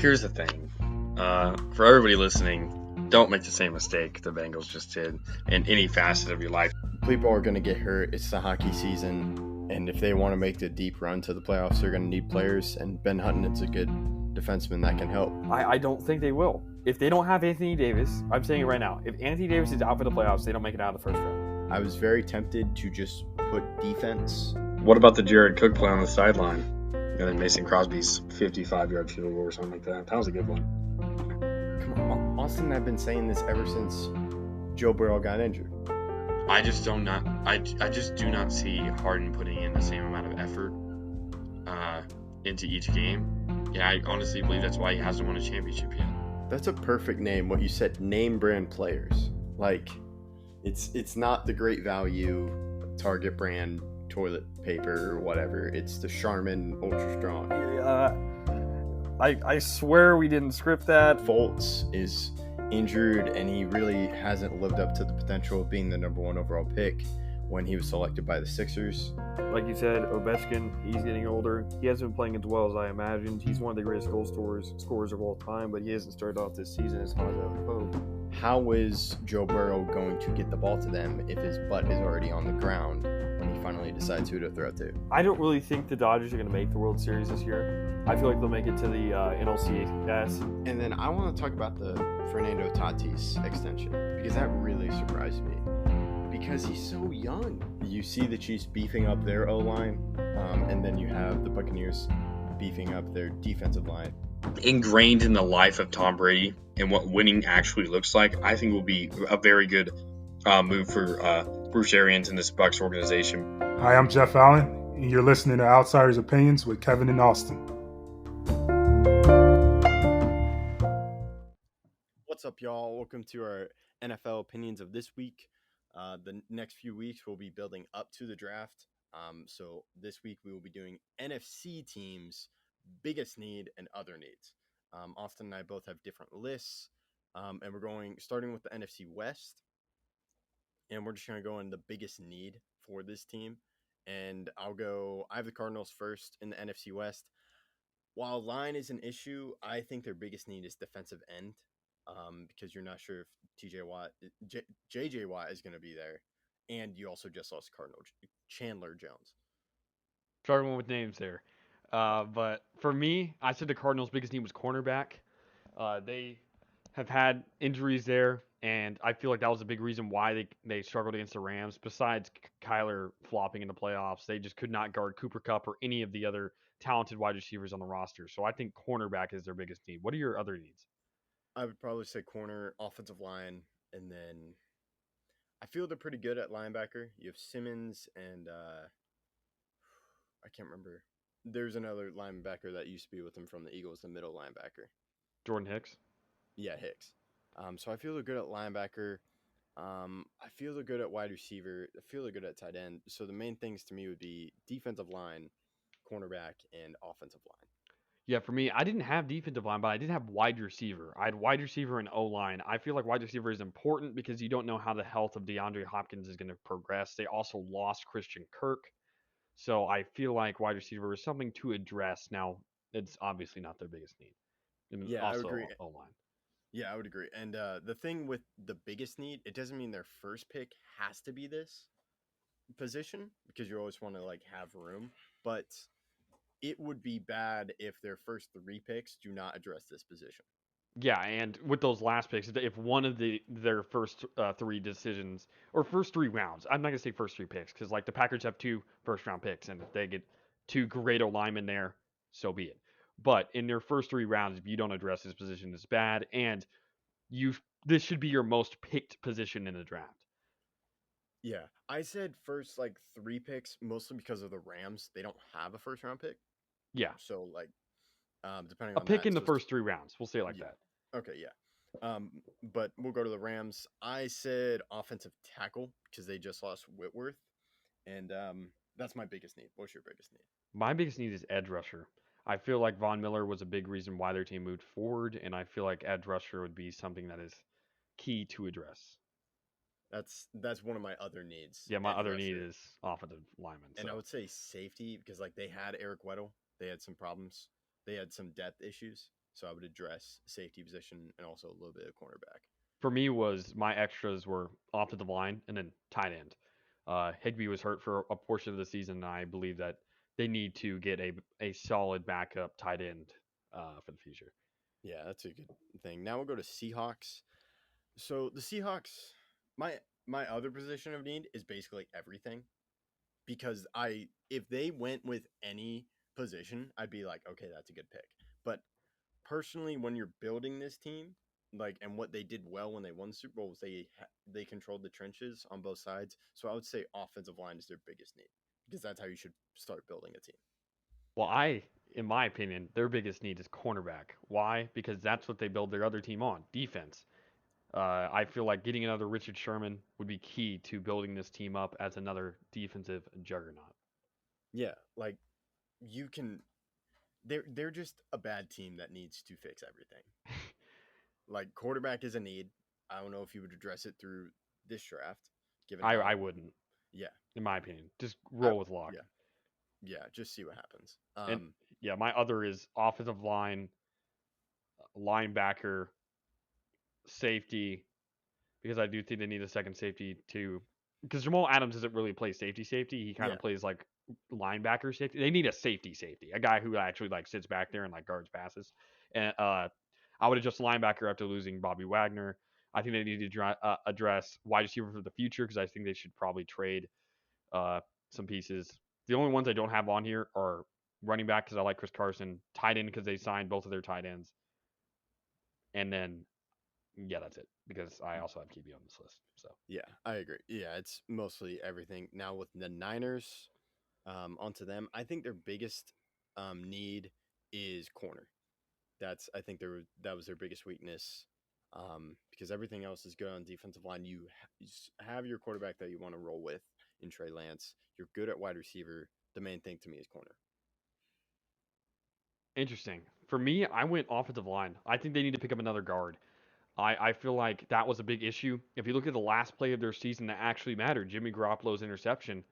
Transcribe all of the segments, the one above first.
Here's the thing. For everybody listening, don't make the same mistake the Bengals just did in any facet of your life. People are going to get hurt. It's the hockey season. And if they want to make the deep run to the playoffs, they're going to need players. And Ben Hutton's a good defenseman that can help. I don't think they will. If they don't have Anthony Davis, I'm saying it right now, if Anthony Davis is out for the playoffs, they don't make it out of the first round. I was very tempted to just put defense. What about the Jared Cook play on the sideline? And then Mason Crosby's 55-yard field goal or something like that. That was a good one. Come on, Austin and I have been saying this ever since Joe Burrow got injured. I just do not see Harden putting in the same amount of effort into each game. Yeah, I honestly believe that's why he hasn't won a championship yet. That's a perfect name. What you said, name brand players. Like, it's not the great value Target brand toilet paper or whatever. It's the Charmin Ultra Strong. I swear we didn't script that. Fultz is injured and he really hasn't lived up to the potential of being the number one overall pick when he was selected by the Sixers. Like you said, Ovechkin, he's getting older. He hasn't been playing as well as I imagined. He's one of the greatest goal scorers of all time, but he hasn't started off this season as hot as I would hope. How is Joe Burrow going to get the ball to them if his butt is already on the ground when he finally decides who to throw to? I don't really think the Dodgers are going to make the World Series this year. I feel like they'll make it to the NLCS. And then I want to talk about the Fernando Tatis extension because that really surprised me. Because he's so young. You see the Chiefs beefing up their O-line, and then you have the Buccaneers beefing up their defensive line. Ingrained in the life of Tom Brady and what winning actually looks like, I think will be a very good move for Bruce Arians and this Bucs organization. Hi, I'm Jeff Allen, and you're listening to Outsiders Opinions with Kevin and Austin. What's up, y'all? Welcome to our NFL opinions of this week. The next few weeks we'll be building up to the draft. So this week we will be doing NFC teams, biggest need and other needs. Austin and I both have different lists, and we're starting with the NFC West, and we're just going to go in the biggest need for this team. And I have the Cardinals first in the NFC West. While line is an issue, I think their biggest need is defensive end. Because you're not sure if JJ Watt is going to be there, and you also just lost Cardinal Chandler Jones. Struggling with names there, but for me, I said the Cardinals' biggest need was cornerback. They have had injuries there, and I feel like that was a big reason why they struggled against the Rams. Besides Kyler flopping in the playoffs, they just could not guard Cooper Kupp or any of the other talented wide receivers on the roster. So I think cornerback is their biggest need. What are your other needs? I would probably say corner, offensive line, and then I feel they're pretty good at linebacker. You have Simmons and I can't remember. There's another linebacker that used to be with them from the Eagles, the middle linebacker. Jordan Hicks? Yeah, Hicks. So I feel they're good at linebacker. I feel they're good at wide receiver. I feel they're good at tight end. So the main things to me would be defensive line, cornerback, and offensive line. Yeah, for me, I didn't have defensive line, but I did have wide receiver. I had wide receiver and O-line. I feel like wide receiver is important because you don't know how the health of DeAndre Hopkins is going to progress. They also lost Christian Kirk. So I feel like wide receiver is something to address. Now, it's obviously not their biggest need. And yeah, also I would agree. O-line. Yeah, I would agree. And the thing with the biggest need, it doesn't mean their first pick has to be this position because you always want to have room. But it would be bad if their first three picks do not address this position. Yeah, and with those last picks, if one of their first three decisions or first three rounds, I'm not gonna say first three picks because the Packers have 2 first-round picks, and if they get 2 great linemen there, so be it. But in their first 3 rounds, if you don't address this position, it's bad, and this should be your most picked position in the draft. Yeah, I said first 3 picks mostly because of the Rams. They don't have a first-round pick. Yeah. So depending on a pick in the first 3 rounds, we'll say it like that. Okay, yeah. But we'll go to the Rams. I said offensive tackle because they just lost Whitworth, and that's my biggest need. What's your biggest need? My biggest need is edge rusher. I feel like Von Miller was a big reason why their team moved forward, and I feel like edge rusher would be something that is key to address. That's one of my other needs. Yeah, my other need is offensive lineman. And I would say safety because they had Eric Weddle. They had some problems. They had some depth issues. So I would address safety position and also a little bit of cornerback. For me, my extras were offensive line and then tight end. Higbee was hurt for a portion of the season, and I believe that they need to get a solid backup tight end for the future. Yeah, that's a good thing. Now we'll go to Seahawks. So the Seahawks, my other position of need is basically everything, because if they went with any position, I'd be like, okay, that's a good pick. But personally, when you're building this team, like, and what they did well when they won the Super Bowl was they controlled the trenches on both sides. So I would say offensive line is their biggest need, because that's how you should start building a team. Well, in my opinion, their biggest need is cornerback. Why? Because that's what they build their other team on, defense. I feel like getting another Richard Sherman would be key to building this team up as another defensive juggernaut. Yeah, like you can. They're just a bad team that needs to fix everything. Like, quarterback is a need. I don't know if you would address it through this draft. Given I wouldn't. Yeah, in my opinion, just roll with Locke. Yeah, just see what happens. And yeah, my other is offensive line, linebacker, safety, because I do think they need a second safety too. Because Jamal Adams doesn't really play safety. He kind of plays like linebacker safety. They need a safety, a guy who actually like sits back there and like guards passes. And I would adjust linebacker after losing Bobby Wagner. I think they need to address wide receiver for the future, because I think they should probably trade some pieces. The only ones I don't have on here are running back, because I like Chris Carson, tight end because they signed both of their tight ends, and then yeah, that's it, because I also have QB on this list. So yeah, I agree. Yeah, it's mostly everything. Now with the Niners, onto them. I think their biggest need is corner. I think that was their biggest weakness, because everything else is good on defensive line. You have your quarterback that you want to roll with in Trey Lance. You're good at wide receiver. The main thing to me is corner. interesting. For me, I went offensive line. I think they need to pick up another guard. I feel like that was a big issue. If you look at the last play of their season that actually mattered, Jimmy Garoppolo's interception,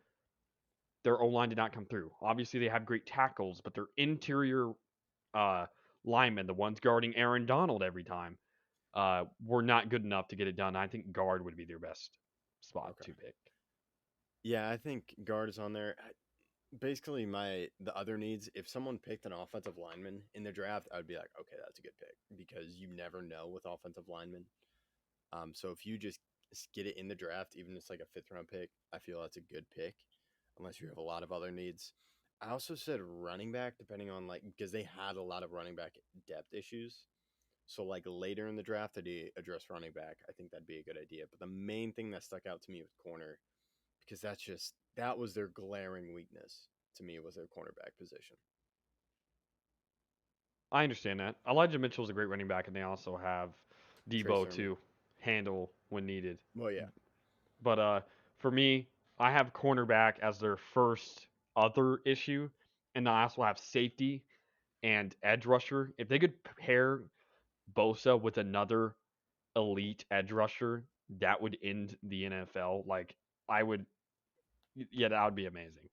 their O-line did not come through. Obviously, they have great tackles, but their interior linemen, the ones guarding Aaron Donald every time, were not good enough to get it done. I think guard would be their best spot to pick. Yeah, I think guard is on there. Basically, the other needs, if someone picked an offensive lineman in the draft, I would be like, okay, that's a good pick, because you never know with offensive linemen. So if you just get it in the draft, even if it's like a 5th-round pick, I feel that's a good pick, unless you have a lot of other needs. I also said running back, depending on because they had a lot of running back depth issues. So like later in the draft, they address running back. I think that'd be a good idea. But the main thing that stuck out to me with corner, because that was their glaring weakness to me, was their cornerback position. I understand that. Elijah Mitchell is a great running back, and they also have Debo to handle when needed. Well, yeah. But for me, I have cornerback as their first other issue, and I also have safety and edge rusher. If they could pair Bosa with another elite edge rusher, that would end the NFL. Like, that would be amazing.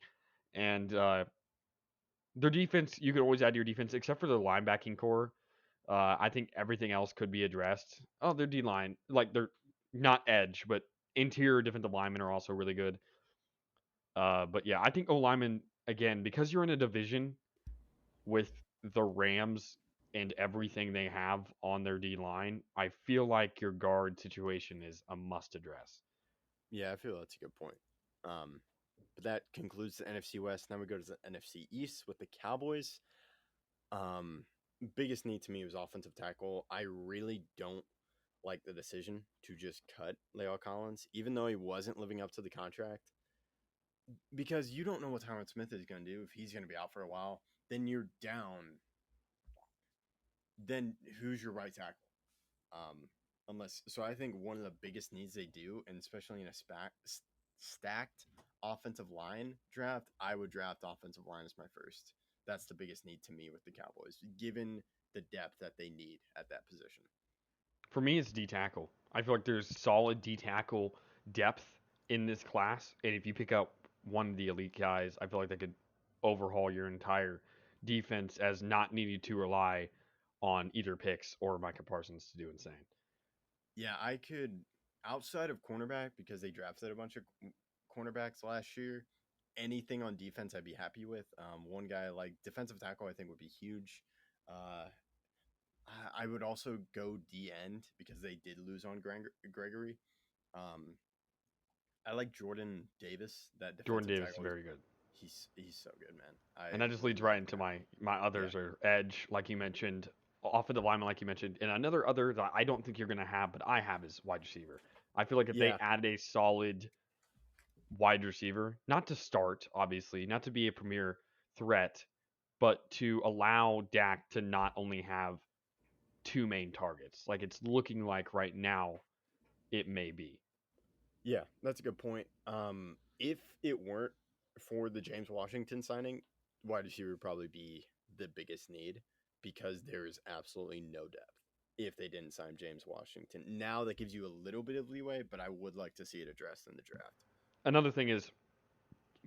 And their defense, you could always add to your defense, except for the linebacking core. I think everything else could be addressed. Oh, their D line, like, they're not edge, but interior defensive linemen are also really good. But yeah, I think O linemen, again, because you're in a division with the Rams and everything they have on their D line, I feel like your guard situation is a must address. Yeah, I feel that's a good point. But that concludes the NFC West. Now we go to the NFC East with the Cowboys. Biggest need to me was offensive tackle. I really don't like the decision to just cut La'el Collins, even though he wasn't living up to the contract, because you don't know what Tyron Smith is going to do. If he's going to be out for a while, then you're down. Then who's your right tackle? So I think one of the biggest needs they do, and especially in a stacked offensive line draft, I would draft offensive line as my first. That's the biggest need to me with the Cowboys, given the depth that they need at that position. For me, it's D tackle. I feel like there's solid D tackle depth in this class, and if you pick up one of the elite guys, I feel like they could overhaul your entire defense as not needing to rely on either picks or Micah Parsons to do insane. Yeah, I could, outside of cornerback, because they drafted a bunch of cornerbacks last year, anything on defense I'd be happy with. One guy like defensive tackle I think would be huge. Uh, I would also go D end because they did lose on Gregory. Um, I like Jordan Davis, that Jordan defensive Davis is tackle. very good. He's so good, man. And that just Really leads right like into that. my others are edge, like you mentioned, offensive lineman, like you mentioned, and another other that I don't think you're going to have, but I have is wide receiver. I feel like if they Yeah, added a solid wide receiver, not to start, obviously, not to be a premier threat, but to allow Dak to not only have two main targets, like it's looking like right now it may be. yeah, that's a good point. If it weren't for the James Washington signing, wide receiver would probably be the biggest need because there is absolutely no depth if they didn't sign James Washington. Now that gives you a little bit of leeway, but I would like to see it addressed in the draft. Another thing is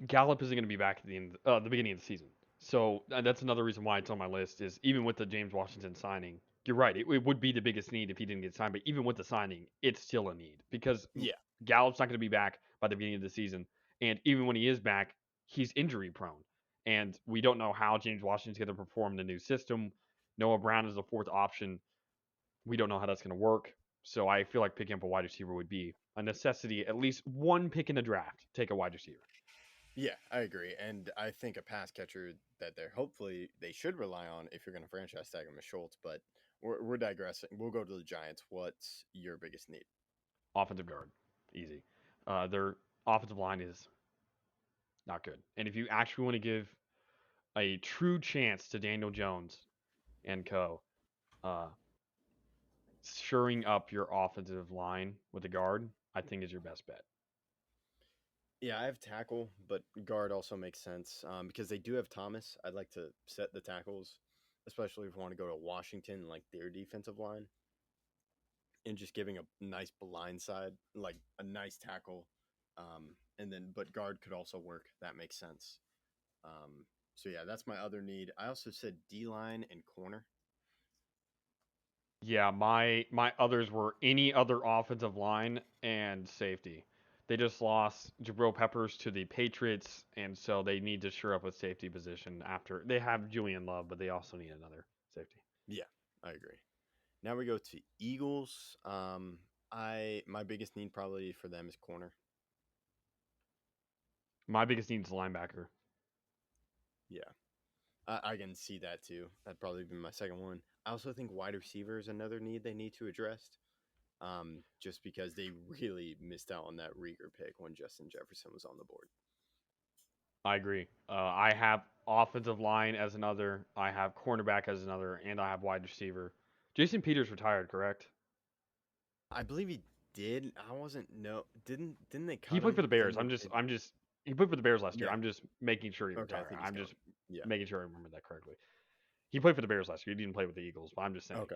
Gallup isn't going to be back at the beginning of the season. So that's another reason why it's on my list is even with the James Washington signing, you're right. It would be the biggest need if he didn't get signed, but even with the signing, it's still a need because Yeah, Gallup's not going to be back by the beginning of the season, and even when he is back, he's injury prone, and we don't know how James Washington's going to perform in the new system. Noah Brown is the fourth option. We don't know how that's going to work. So I feel like picking up a wide receiver would be a necessity. At least one pick in the draft, take a wide receiver. yeah, I agree, and I think a pass catcher that they should rely on if you're going to franchise tag him is Schultz. But we're digressing. We'll go to the Giants. What's your biggest need? Offensive guard, easy. Their offensive line is not good. And if you actually want to give a true chance to Daniel Jones and co, uh, shoring up your offensive line with a guard, I think is your best bet. Yeah, I have tackle, but guard also makes sense because they do have Thomas. I'd like to set the tackles, especially if we want to go to Washington, like their defensive line, and just giving a nice blind side, like a nice tackle. And then, but guard could also work. That makes sense. So yeah, that's my other need. I also said D line and corner. Yeah, my others were any other offensive line and safety. They just lost Jabril Peppers to the Patriots, and so they need to shore up with safety position after they have Julian Love, but they also need another safety. Yeah, I agree. Now we go to Eagles. My biggest need probably for them is corner. My biggest need is linebacker. Yeah, I can see that too. That'd probably be my second one. I also think wide receiver is another need they need to address. Just because they really missed out on that Rieger pick when Justin Jefferson was on the board. I agree. I have offensive line as another. I have cornerback as another, and I have wide receiver. Jason Peters retired, correct? I believe he did. I wasn't no. Didn't they cut He played him? for the Bears. Didn't they- I'm just. He played for the Bears last year. Yeah. I'm just making sure he Okay, I retired. think he's I'm just gone. Yeah. making sure I remember that correctly. He played for the Bears last year. He didn't play with the Eagles, but I'm just saying. Okay.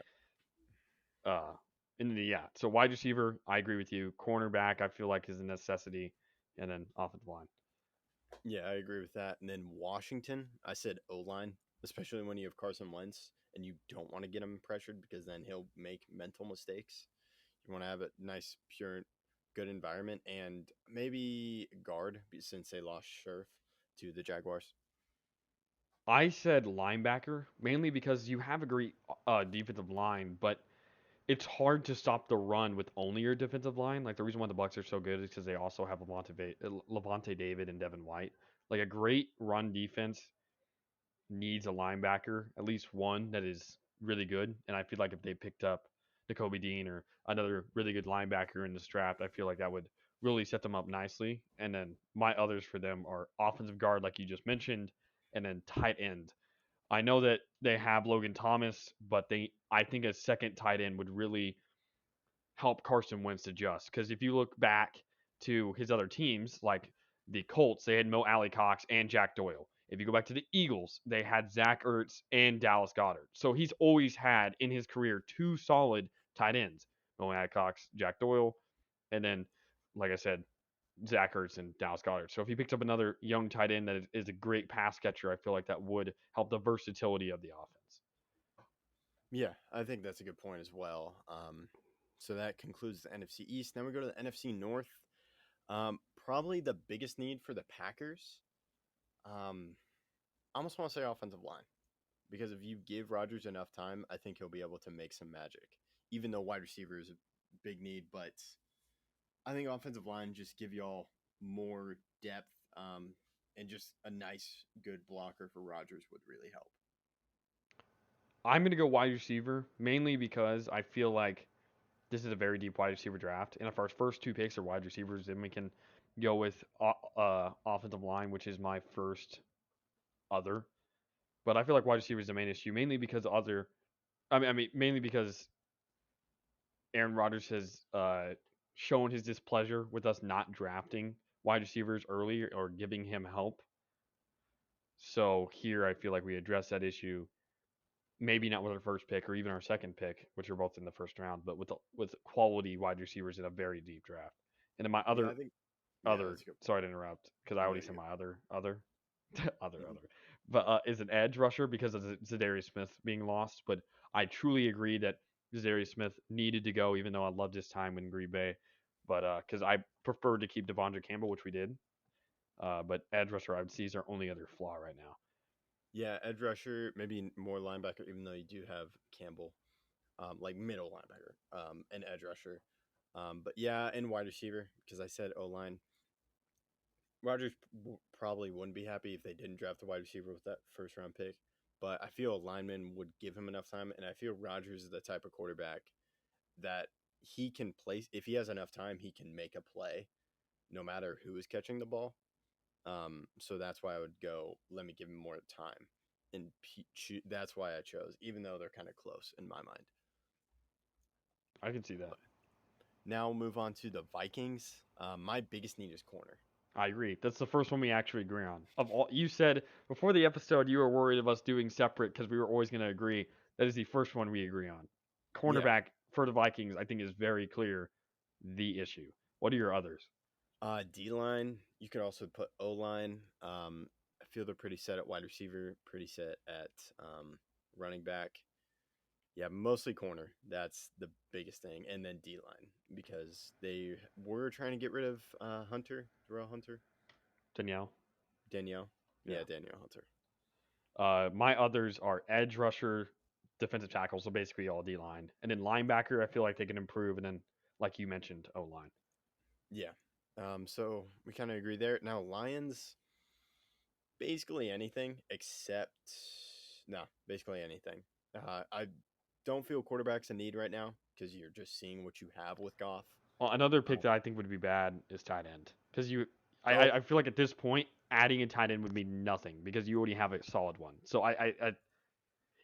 Uh, yeah. So wide receiver, I agree with you. Cornerback, I feel like is a necessity, and then offensive line. Yeah, I agree with that. And then Washington, I said O line, especially when you have Carson Wentz and you don't want to get him pressured because then he'll make mental mistakes. You want to have a nice, pure, good environment, and maybe guard since they lost Scherf to the Jaguars. I said linebacker mainly because you have a great defensive line, but it's hard to stop the run with only your defensive line. Like the reason why the Bucks are so good is because they also have Levante David and Devin White. Like a great run defense needs a linebacker, at least one that is really good. And I feel like if they picked up N'Kobe Dean or another really good linebacker in this draft, I feel like that would really set them up nicely. And then my others for them are offensive guard, like you just mentioned, and then tight end. I know that they have Logan Thomas, but I think a second tight end would really help Carson Wentz adjust. Because if you look back to his other teams, like the Colts, they had Mo Alley Cox and Jack Doyle. If you go back to the Eagles, they had Zach Ertz and Dallas Goddard. So he's always had in his career two solid tight ends, Mo Alley Cox, Jack Doyle, and then, like I said, Zach Ertz and Dallas Goddard. So if he picks up another young tight end that is a great pass catcher, I feel like that would help the versatility of the offense. Yeah, I think that's a good point as well. So that concludes the NFC East. Then we go to the NFC North. Probably the biggest need for the Packers. I almost want to say offensive line because if you give Rodgers enough time, I think he'll be able to make some magic. Even though wide receiver is a big need, but I think offensive line just give y'all more depth, and just a nice, good blocker for Rodgers would really help. I'm going to go wide receiver mainly because I feel like this is a very deep wide receiver draft. And if our first two picks are wide receivers, then we can go with offensive line, which is my first other. But I feel like wide receiver is the main issue, mainly because mainly because Aaron Rodgers has shown his displeasure with us not drafting wide receivers early or giving him help. So here I feel like we address that issue. Maybe not with our first pick or even our second pick, which are both in the first round, but with quality wide receivers in a very deep draft. And then my Yeah, I think. Yeah, that's a good point. sorry to interrupt because I No, already you're said good. my other, but is an edge rusher because of Zadarius Smith being lost. But I truly agree that Zadarius Smith needed to go, even though I loved his time in Green Bay. But because I preferred to keep Devondre Campbell, which we did. But edge rusher, I would see is our only other flaw right now. Yeah, edge rusher, maybe more linebacker, even though you do have Campbell, like middle linebacker, and edge rusher. But yeah, and wide receiver, because I said O line. Rodgers probably wouldn't be happy if they didn't draft a wide receiver with that first round pick. But I feel a lineman would give him enough time, and I feel Rodgers is the type of quarterback that he can place. If he has enough time, he can make a play, no matter who is catching the ball. So that's why I would go. Let me give him more time, and that's why I chose, even though they're kind of close in my mind. I can see that. Now we'll move on to the Vikings. My biggest need is corner. I agree. That's the first one we actually agree on. Of all, you said before the episode you were worried of us doing separate because we were always going to agree. That is the first one we agree on. Yeah. Cornerback for the Vikings, I think, is very clear the issue. What are your others? D line. You could also put O line. I feel they're pretty set at wide receiver, pretty set at running back. Yeah, mostly corner. That's the biggest thing, and then D line because they were trying to get rid of Darrell Hunter, Danielle? Danielle. Yeah. Yeah, Danielle Hunter. My others are edge rusher, defensive tackle, so basically all D line. And then linebacker, I feel like they can improve. And then, like you mentioned, O line. Yeah. So we kind of agree there. Now Lions, basically anything except basically anything. I don't feel quarterback's a need right now because you're just seeing what you have with Goff. Well, another pick that I think would be bad is tight end. Because Oh. I feel like at this point, adding a tight end would mean nothing because you already have a solid one. So I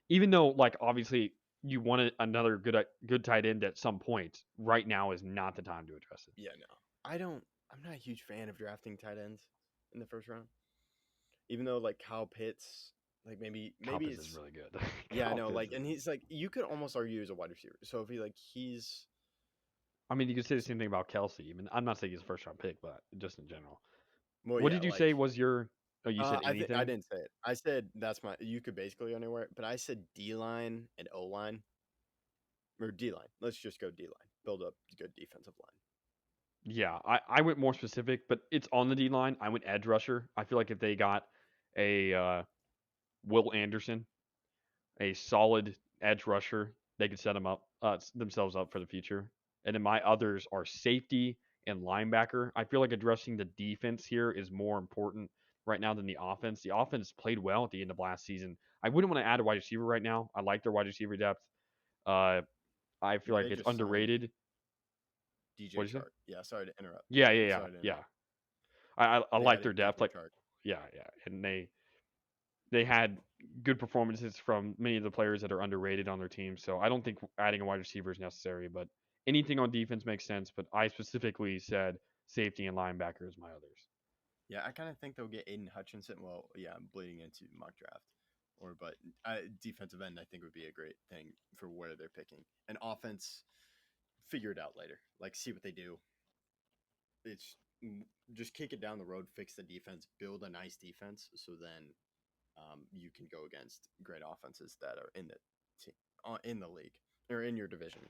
even though like obviously you want another good tight end at some point, right now is not the time to address it. Yeah, no. I'm not a huge fan of drafting tight ends in the first round. Even though like Kyle Pitts, like maybe Pitts it's is really good. Yeah, I know, Pitts like, and he's like, you could almost argue as a wide receiver. So if he's I mean, you could say the same thing about Kelsey. I mean, I'm not saying he's a first round pick, but just in general. well, What yeah, did you like, say was your? Oh, you said I anything. I didn't say it. I said that's my. You could basically anywhere, but I said D line and O line or D line. Let's just go D line. Build up a good defensive line. Yeah, I went more specific, but it's on the D line. I went edge rusher. I feel like if they got a Will Anderson, a solid edge rusher, they could set themselves up for the future. And then my others are safety and linebacker. I feel like addressing the defense here is more important right now than the offense. The offense played well at the end of last season. I wouldn't want to add a wide receiver right now. I like their wide receiver depth. I feel like They it's just signed underrated. DJ What did you say? Chark. Yeah, sorry to interrupt. Yeah. Sorry to Yeah. interrupt. I They like their added depth. DJ Like, Chark. yeah, and they had good performances from many of the players that are underrated on their team. So I don't think adding a wide receiver is necessary, but anything on defense makes sense. But I specifically said safety and linebacker is my others. Yeah, I kind of think they'll get Aiden Hutchinson. Well, yeah, I'm bleeding into mock draft. But defensive end, I think would be a great thing for where they're picking. And offense, figure it out later. Like, see what they do. It's just kick it down the road, fix the defense, build a nice defense, so then you can go against great offenses that are in the team, in the league or in your division.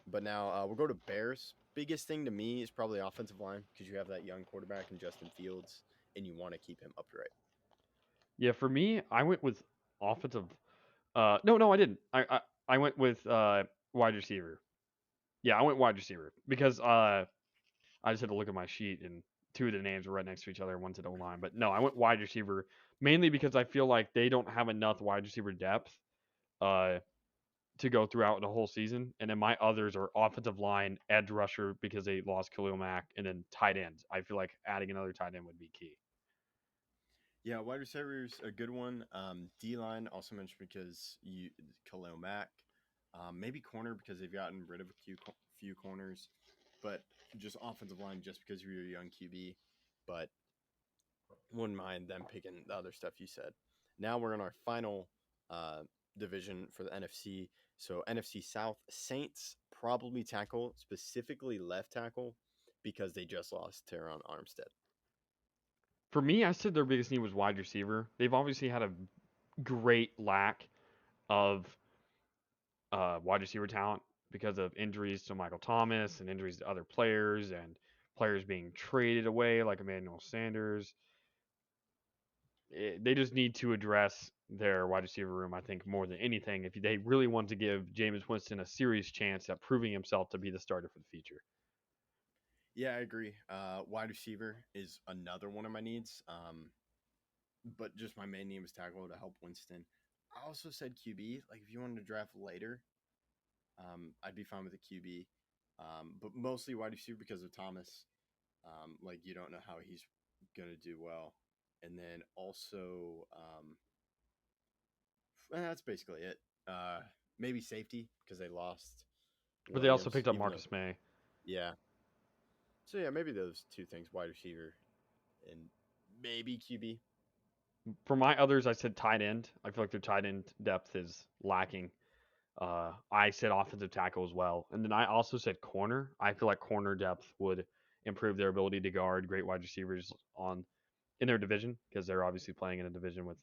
But now we'll go to Bears. Biggest thing to me is probably offensive line because you have that young quarterback in Justin Fields, and you want to keep him upright. Yeah, for me, I went with offensive. No, I didn't. I went with wide receiver. Yeah, I went wide receiver because I just had to look at my sheet and two of the names were right next to each other. One said O line, but no, I went wide receiver mainly because I feel like they don't have enough wide receiver depth uh, to go throughout the whole season. And then my others are offensive line, edge rusher because they lost Khalil Mack, and then tight ends. I feel like adding another tight end would be key. Yeah, wide receivers a good one. D line also mentioned because Khalil Mack, maybe corner because they've gotten rid of a few corners, but just offensive line just because you're a young QB. But wouldn't mind them picking the other stuff you said. Now we're in our final division for the NFC. So NFC South, Saints probably tackle, specifically left tackle, because they just lost Teron Armstead. For me, I said their biggest need was wide receiver. They've obviously had a great lack of wide receiver talent because of injuries to Michael Thomas and injuries to other players and players being traded away like Emmanuel Sanders. They just need to address their wide receiver room, I think, more than anything, if they really want to give Jameis Winston a serious chance at proving himself to be the starter for the future. Yeah, I agree. Wide receiver is another one of my needs. But just my main name is tackle to help Winston. I also said QB. Like if you wanted to draft later, I'd be fine with a QB. But mostly wide receiver because of Thomas. Like you don't know how he's gonna do well. And then also, that's basically it. Maybe safety because they lost. But they also Williams, picked up even Marcus though- May. Yeah. So yeah, maybe those two things: wide receiver and maybe QB. For my others, I said tight end. I feel like their tight end depth is lacking. I said offensive tackle as well. And then I also said corner. I feel like corner depth would improve their ability to guard great wide receivers in their division because they're obviously playing in a division with,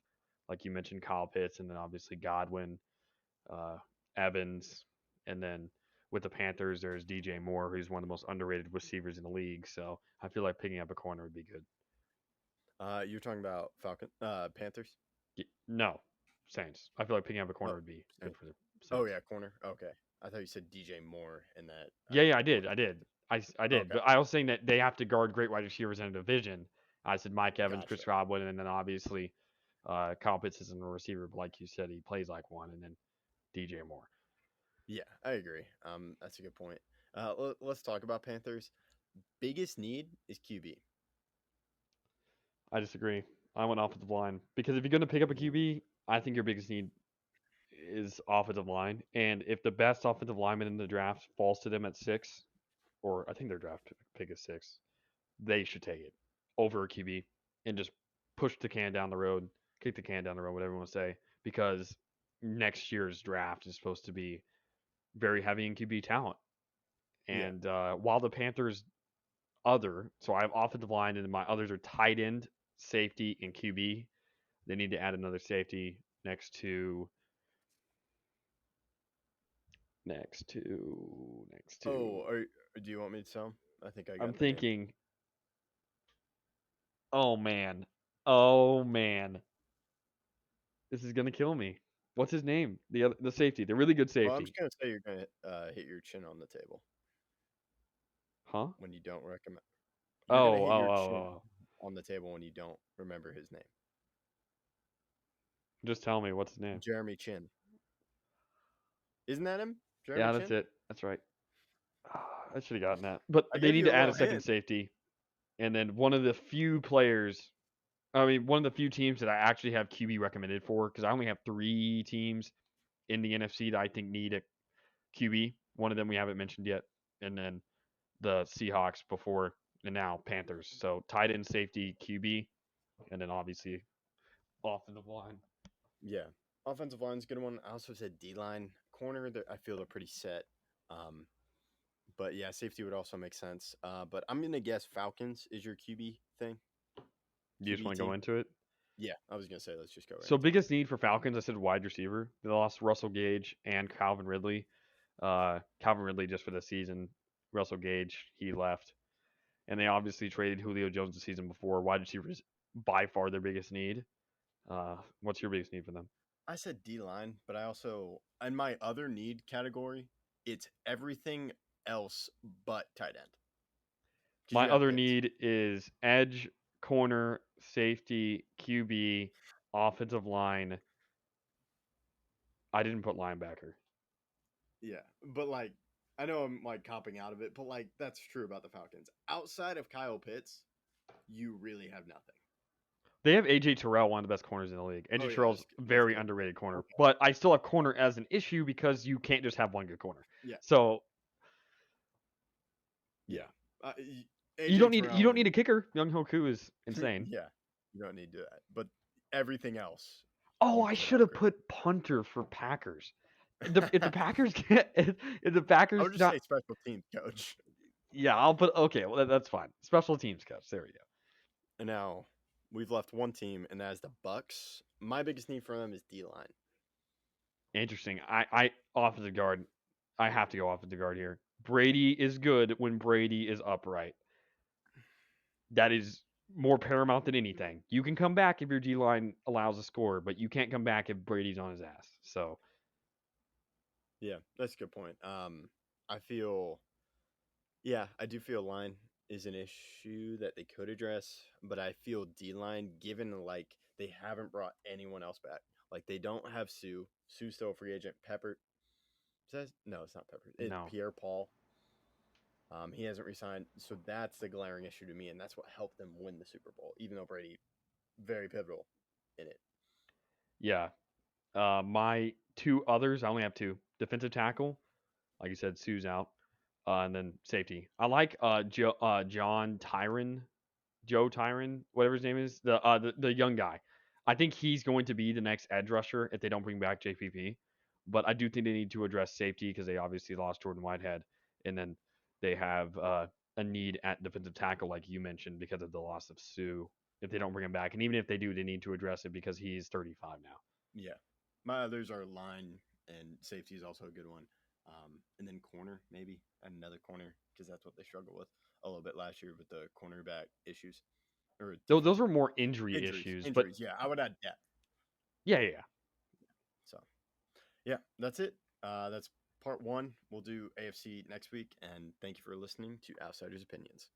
like you mentioned, Kyle Pitts and then obviously Godwin, uh, Evans, and then with the Panthers, there's DJ Moore, who's one of the most underrated receivers in the league. So I feel like picking up a corner would be good. You're talking about Panthers? No, Saints. I feel like picking up a corner Oh, would be good for the Saints. Oh yeah, corner. Okay, I thought you said DJ Moore in that. Yeah, I did. I did. Okay. But I was saying that they have to guard great wide receivers in a division. I said Mike Evans, Chris Gotcha. Godwin, and then obviously Kyle Pitts isn't a receiver, but like you said, he plays like one, and then DJ Moore. Yeah, I agree. That's a good point. Let's talk about Panthers. Biggest need is QB. I disagree. I went offensive line because if you're going to pick up a QB, I think your biggest need is offensive line. And if the best offensive lineman in the draft falls to them at 6, or I think their draft pick is 6, they should take it over a QB and just push the can down the road, kick the can down the road, whatever you want to say, because next year's draft is supposed to be very heavy in QB talent. And while the Panthers so I have offensive line and my others are tight end, safety, and QB. They need to add another safety next to. Oh, do you want me to tell him? I think I got. I'm thinking. Oh man. Oh man. This is gonna kill me. What's his name? The safety, the really good safety. Well, I'm just gonna say you're gonna hit your chin on the table. Huh? When you don't recommend. Oh. On the table when you don't remember his name. Just tell me what's his name. Jeremy Chin. Isn't that him? Jeremy Yeah, Chin? that's it. That's right. I should have gotten that. But I they gave need you to a add a little second hint. safety. And then one of the few players, one of the few teams that I actually have QB recommended for, because I only have 3 teams in the NFC that I think need a QB. One of them we haven't mentioned yet. And then the Seahawks before, and now Panthers. So tight end, safety, QB, and then obviously offensive line. Yeah. Offensive line's a good one. I also said D-line. Corner, I feel they're pretty set. But yeah, safety would also make sense. But I'm going to guess Falcons is your QB thing. You just want to go into it? Yeah, I was gonna say let's just go right. So biggest need for Falcons, I said wide receiver. They lost Russell Gage and Calvin Ridley. Calvin Ridley just for the season. Russell Gage, he left. And they obviously traded Julio Jones the season before. Wide receiver is by far their biggest need. What's your biggest need for them? I said D line, but I also in my other need category, it's everything else but tight end. 'Cause My you have other Pitts. need is edge, corner, safety, QB, offensive line. I didn't put linebacker. Yeah, but like I know I'm like copping out of it, but like that's true about the Falcons. Outside of Kyle Pitts, you really have nothing. They have AJ Terrell, one of the best corners in the league. AJ Oh, yeah, Terrell's that's good. very That's good. underrated corner, Okay. but I still have corner as an issue because you can't just have one good corner. Yeah. So Yeah. you don't need a kicker. Young Hoku is insane. Yeah, you don't need to do that. But everything else. Oh, you I can should have upgrade. put punter for Packers. If the Packers get if the Packers I would just not say special teams coach. yeah, I'll put okay. Well, that's fine. Special teams coach. There we go. And now we've left one team, and that is the Bucks. My biggest need for them is D line. Interesting. I offensive guard. I have to go offensive guard here. Brady is good when Brady is upright. That is more paramount than anything. You can come back if your D line allows a score, but you can't come back if Brady's on his ass. So Yeah, that's a good point. I do feel line is an issue that they could address, but I feel D line, given like they haven't brought anyone else back, like they don't have Sue. Sue's still a free agent. Pepper says no, it's not Pepper. It's No. Pierre Paul. He hasn't resigned, so that's the glaring issue to me, and that's what helped them win the Super Bowl, even though Brady very pivotal in it. yeah. My two others, I only have two. Defensive tackle, like you said, Sue's out. And then safety. I like John Tyron, Joe Tyron, whatever his name is, the young guy. I think he's going to be the next edge rusher if they don't bring back JPP. But I do think they need to address safety because they obviously lost Jordan Whitehead, and then they have a need at defensive tackle, like you mentioned, because of the loss of Sue. If they don't bring him back, and even if they do, they need to address it because he's 35 now. Yeah, my others are line and safety is also a good one, and then corner maybe another corner because that's what they struggled with a little bit last year with the cornerback issues. Or Those were more injury issues, but Injuries, yeah, I would add depth. yeah. So, yeah, that's it. That's part one. We'll do AFC next week, and thank you for listening to Outsiders Opinions.